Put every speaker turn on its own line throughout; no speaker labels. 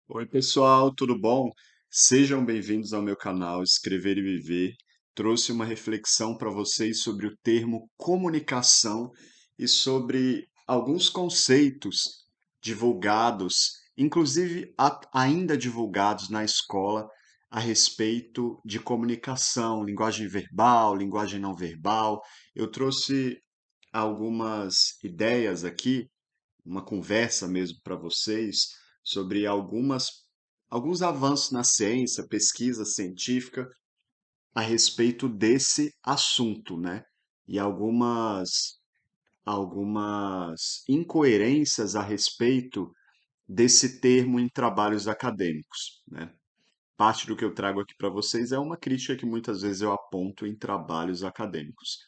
Oi, pessoal, tudo bom? Sejam bem-vindos ao meu canal Escrever e Viver. Trouxe uma reflexão para vocês sobre o termo comunicação e sobre alguns conceitos divulgados, inclusive ainda divulgados na escola, a respeito de comunicação, linguagem verbal, linguagem não verbal. Eu trouxe algumas ideias aqui, uma conversa mesmo para vocês sobre alguns avanços na ciência, pesquisa científica a respeito desse assunto, né? E algumas incoerências a respeito desse termo em trabalhos acadêmicos, né? Parte do que eu trago aqui para vocês é uma crítica que muitas vezes eu aponto em trabalhos acadêmicos.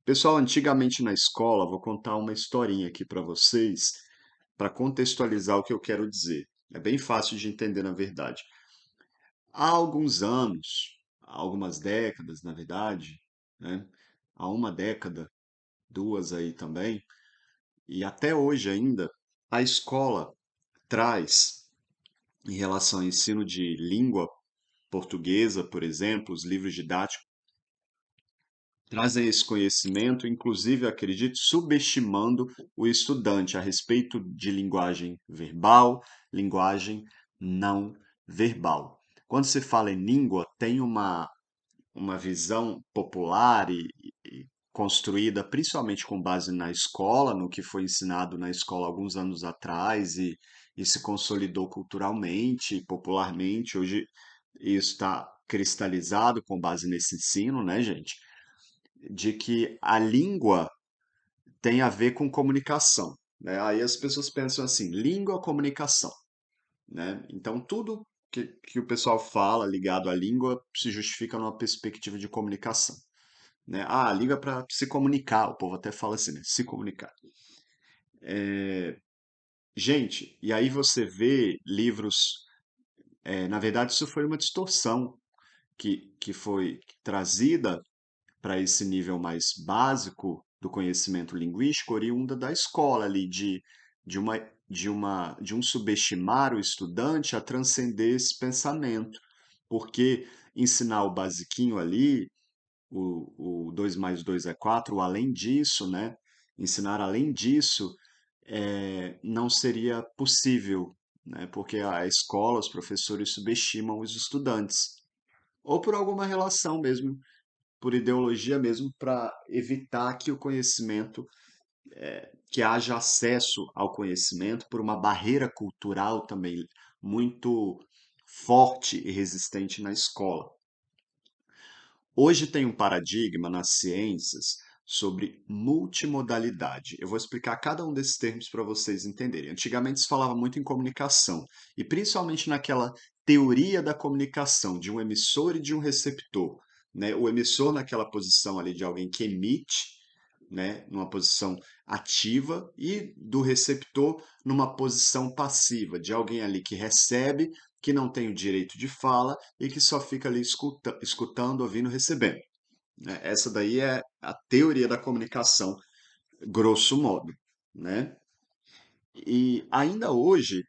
Pessoal, antigamente na escola, vou contar uma historinha aqui para vocês, para contextualizar o que eu quero dizer. É bem fácil de entender, na verdade. Há alguns anos, há algumas décadas, na verdade, né? Há uma década, duas aí também, e até hoje ainda, a escola traz, em relação ao ensino de língua portuguesa, por exemplo, os livros didáticos trazem esse conhecimento, inclusive, acredito, subestimando o estudante a respeito de linguagem verbal, linguagem não verbal. Quando se fala em língua, tem uma visão popular e construída principalmente com base na escola, no que foi ensinado na escola alguns anos atrás e se consolidou culturalmente, popularmente. Hoje isso está cristalizado com base nesse ensino, né, gente? De que a língua tem a ver com comunicação, né? Aí as pessoas pensam assim, língua, comunicação, né? Então tudo que o pessoal fala ligado à língua se justifica numa perspectiva de comunicação, né? Ah, a língua é para se comunicar, o povo até fala assim, né? Se comunicar. Gente, e aí você vê livros, na verdade isso foi uma distorção que foi trazida para esse nível mais básico do conhecimento linguístico, oriunda da escola ali, de uma, de um subestimar o estudante a transcender esse pensamento. Porque ensinar o basiquinho ali, o 2 mais 2 é 4, o além disso, né? Ensinar além disso não seria possível, né? Porque a escola, os professores subestimam os estudantes. Ou por alguma relação mesmo por ideologia mesmo, para evitar que o conhecimento, que haja acesso ao conhecimento por uma barreira cultural também muito forte e resistente na escola. Hoje tem um paradigma nas ciências sobre multimodalidade. Eu vou explicar cada um desses termos para vocês entenderem. Antigamente se falava muito em comunicação, e principalmente naquela teoria da comunicação, de um emissor e de um receptor, né? O emissor naquela posição ali de alguém que emite, né, numa posição ativa, e do receptor numa posição passiva, de alguém ali que recebe, que não tem o direito de fala e que só fica ali escutando, ouvindo, recebendo, né? Essa daí é a teoria da comunicação, grosso modo, né? E ainda hoje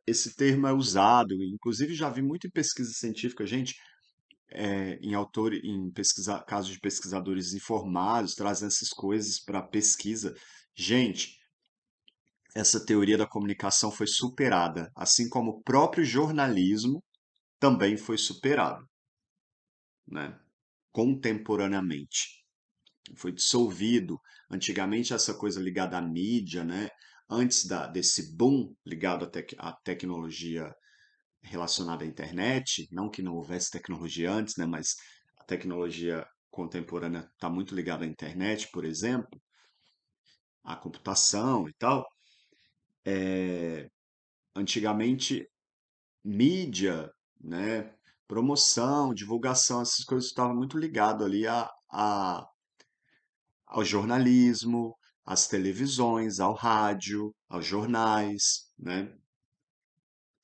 esse termo é usado, inclusive já vi muito em pesquisa científica, gente, casos de pesquisadores informados, trazem essas coisas para pesquisa. Gente, essa teoria da comunicação foi superada, assim como o próprio jornalismo também foi superado, né? Contemporaneamente. Foi dissolvido. Antigamente, essa coisa ligada à mídia, né? Antes desse boom ligado à tecnologia relacionada à internet, não que não houvesse tecnologia antes, né? Mas a tecnologia contemporânea está muito ligada à internet, por exemplo, à computação e tal. Antigamente, mídia, né? Promoção, divulgação, essas coisas estavam muito ligadas ali ao jornalismo, às televisões, ao rádio, aos jornais, né?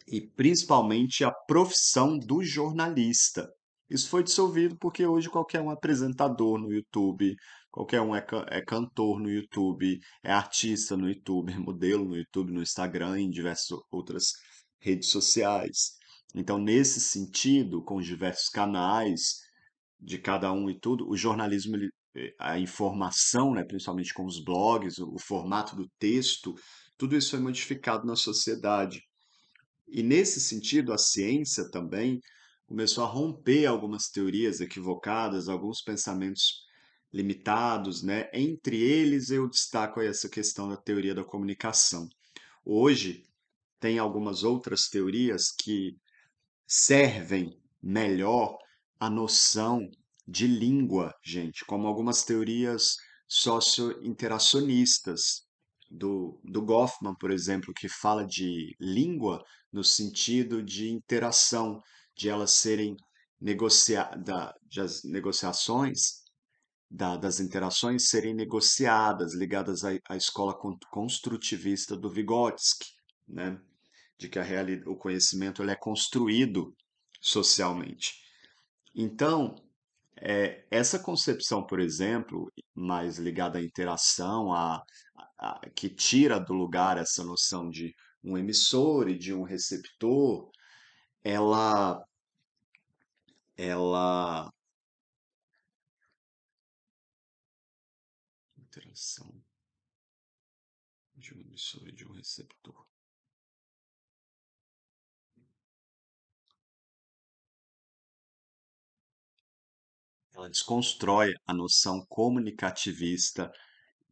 E principalmente a profissão do jornalista. Isso foi dissolvido porque hoje qualquer um é apresentador no YouTube, qualquer um é cantor no YouTube, é artista no YouTube, é modelo no YouTube, no Instagram e em diversas outras redes sociais. Então, nesse sentido, com os diversos canais de cada um e tudo, o jornalismo, a informação, né, principalmente com os blogs, o formato do texto, tudo isso foi modificado na sociedade. E nesse sentido, a ciência também começou a romper algumas teorias equivocadas, alguns pensamentos limitados, né? Entre eles, eu destaco aí essa questão da teoria da comunicação. Hoje, tem algumas outras teorias que servem melhor a noção de língua, gente, como algumas teorias socio-interacionistas do Goffman, por exemplo, que fala de língua no sentido de interação, de elas serem de as negociações, das interações serem negociadas, ligadas à escola construtivista do Vygotsky, né? De que o conhecimento ele é construído socialmente. Então, essa concepção, por exemplo, mais ligada à interação, que tira do lugar essa noção de um emissor e de um receptor, ela, ela, interação de um emissor e de um receptor. Ela desconstrói a noção comunicativista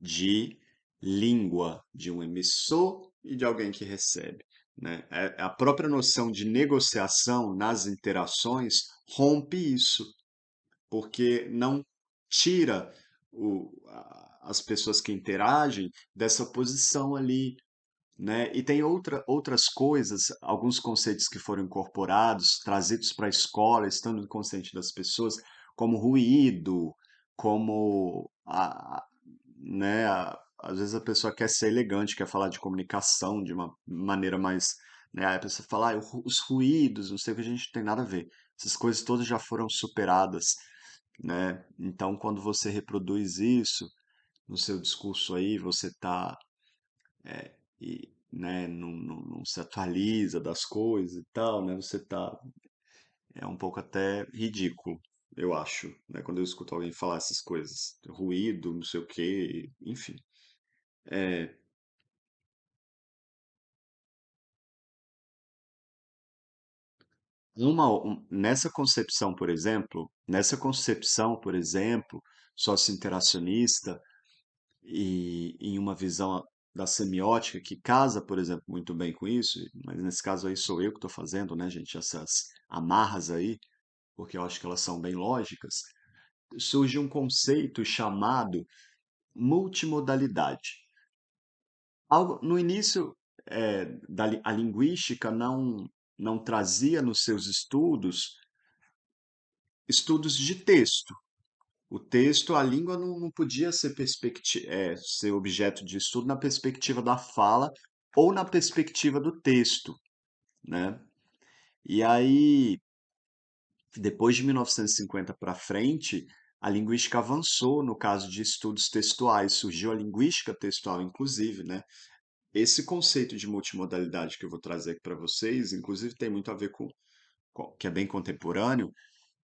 de língua de um emissor e de alguém que recebe, né? A própria noção de negociação nas interações rompe isso, porque não tira as pessoas que interagem dessa posição ali, né? E tem outras coisas, alguns conceitos que foram incorporados, trazidos para a escola, estando no inconsciente das pessoas, como ruído, como né, às vezes a pessoa quer ser elegante, quer falar de comunicação de uma maneira mais, né, aí a pessoa fala, os ruídos, não sei o que, a gente não tem nada a ver. Essas coisas todas já foram superadas, né? Então, quando você reproduz isso no seu discurso aí, você está e, né, não se atualiza das coisas e tal, né? Você tá, é um pouco até ridículo, eu acho, né? Quando eu escuto alguém falar essas coisas, ruído, não sei o quê, enfim. É, nessa concepção, por exemplo, socio-interacionista e em uma visão da semiótica que casa, por exemplo, muito bem com isso, mas nesse caso aí sou eu que estou fazendo, né, gente, essas amarras aí, porque eu acho que elas são bem lógicas, surge um conceito chamado multimodalidade. No início, a linguística não trazia nos seus estudos de texto. O texto, a língua não podia ser objeto de estudo na perspectiva da fala ou na perspectiva do texto, né? E aí, depois de 1950 para frente, a linguística avançou no caso de estudos textuais, surgiu a linguística textual, inclusive, né? Esse conceito de multimodalidade que eu vou trazer aqui para vocês, inclusive tem muito a ver que é bem contemporâneo,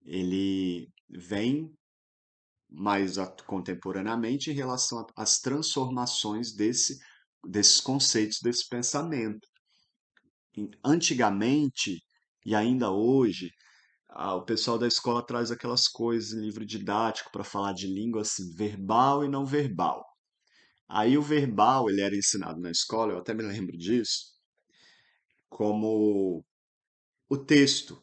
ele vem mais contemporaneamente em relação às transformações desses conceitos, desse pensamento. Antigamente, e ainda hoje, o pessoal da escola traz aquelas coisas em livro didático para falar de língua assim, verbal e não verbal. Aí o verbal, ele era ensinado na escola, eu até me lembro disso, como o texto.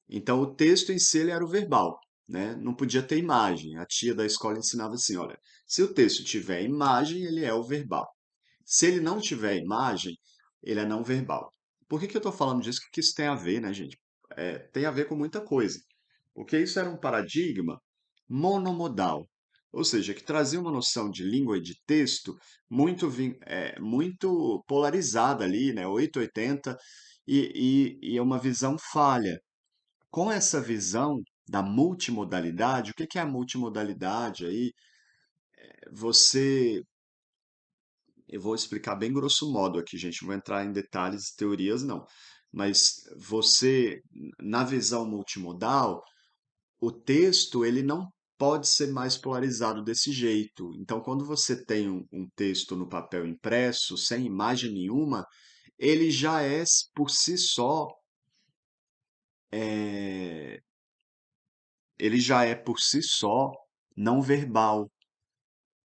Então, o texto em si ele era o verbal, né? Não podia ter imagem. A tia da escola ensinava assim, olha, se o texto tiver imagem, ele é o verbal. Se ele não tiver imagem, ele é não verbal. Por que eu estou falando disso? O que isso tem a ver, né, gente? Tem a ver com muita coisa. Porque isso era um paradigma monomodal, ou seja, que trazia uma noção de língua e de texto muito polarizada ali, né, 880, e é uma visão falha. Com essa visão da multimodalidade, o que é a multimodalidade aí? Você, eu vou explicar bem grosso modo aqui, gente, não vou entrar em detalhes e teorias, não. mas você, na visão multimodal, o texto ele não pode ser mais polarizado desse jeito. Então, quando você tem um texto no papel impresso, sem imagem nenhuma, ele já é por si só, é, ele já é por si só não verbal.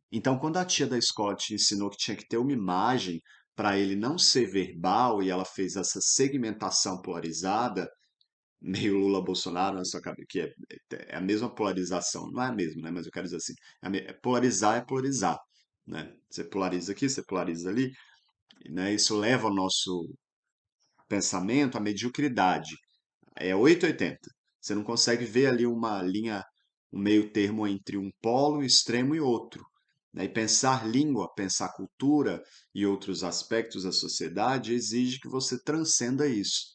Então, quando a tia da escola te ensinou que tinha que ter uma imagem para ele não ser verbal e ela fez essa segmentação polarizada, meio Lula Bolsonaro na sua cabeça, que é a mesma polarização, não é a mesma, né? Mas eu quero dizer assim, polarizar é polarizar, né? Você polariza aqui, você polariza ali, né? Isso leva o nosso pensamento à mediocridade. É 880. Você não consegue ver ali uma linha, um meio termo entre um polo, um extremo e outro. Né? E pensar língua, pensar cultura e outros aspectos da sociedade exige que você transcenda isso.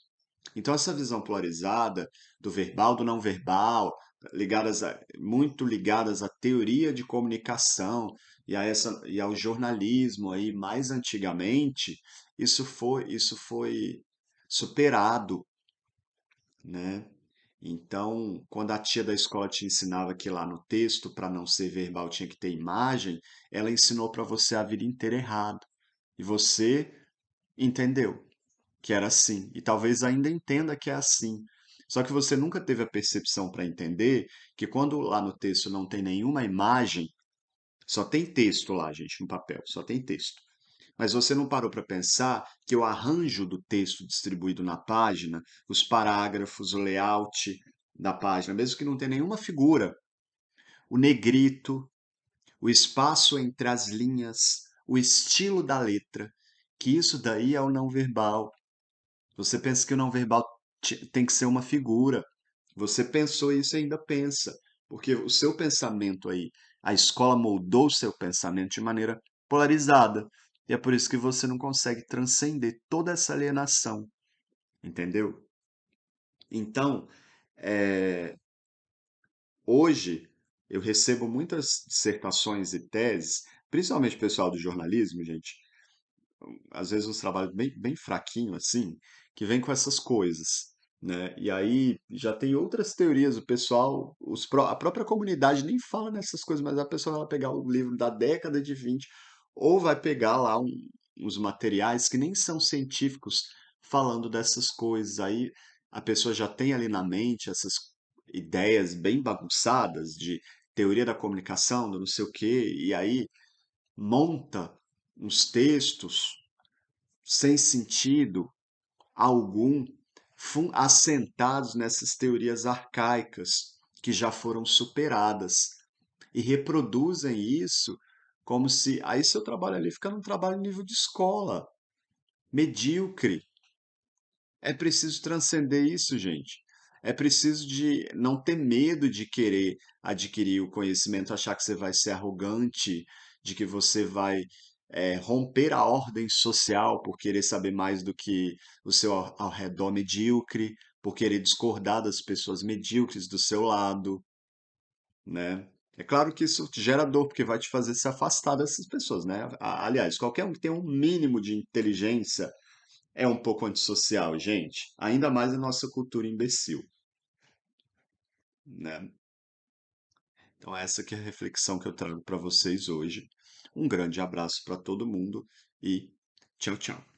Então, essa visão polarizada do verbal, do não verbal, muito ligadas à teoria de comunicação e ao jornalismo aí mais antigamente, isso foi superado, né? Então, quando a tia da escola te ensinava que lá no texto, para não ser verbal, tinha que ter imagem, ela ensinou para você a vida inteira errado. E você entendeu que era assim. E talvez ainda entenda que é assim. Só que você nunca teve a percepção para entender que quando lá no texto não tem nenhuma imagem, só tem texto lá, gente, no papel, só tem texto. Mas você não parou para pensar que o arranjo do texto distribuído na página, os parágrafos, o layout da página, mesmo que não tenha nenhuma figura, o negrito, o espaço entre as linhas, o estilo da letra, que isso daí é o não verbal. Você pensa que o não verbal tem que ser uma figura. Você pensou isso e ainda pensa, porque o seu pensamento aí, a escola moldou o seu pensamento de maneira polarizada. E é por isso que você não consegue transcender toda essa alienação, entendeu? Então, é, hoje eu recebo muitas dissertações e teses, principalmente pessoal do jornalismo, gente, às vezes uns trabalhos bem fraquinho assim, que vem com essas coisas, né? E aí já tem outras teorias, o pessoal, a própria comunidade nem fala nessas coisas, mas a pessoa vai pegar o livro da década de 20 ou vai pegar lá uns materiais que nem são científicos falando dessas coisas. Aí a pessoa já tem ali na mente essas ideias bem bagunçadas de teoria da comunicação, do não sei o quê, e aí monta uns textos sem sentido algum, assentados nessas teorias arcaicas que já foram superadas e reproduzem isso como se aí seu trabalho ali fica num trabalho nível de escola, medíocre. É preciso transcender isso, gente. É preciso de não ter medo de querer adquirir o conhecimento, achar que você vai ser arrogante, de que você vai romper a ordem social por querer saber mais do que o seu ao redor medíocre, por querer discordar das pessoas medíocres do seu lado, né? É claro que isso gera dor, porque vai te fazer se afastar dessas pessoas, né? Aliás, qualquer um que tem um mínimo de inteligência é um pouco antissocial, gente. Ainda mais a nossa cultura imbecil, né? Então essa que é a reflexão que eu trago para vocês hoje. Um grande abraço para todo mundo e tchau, tchau.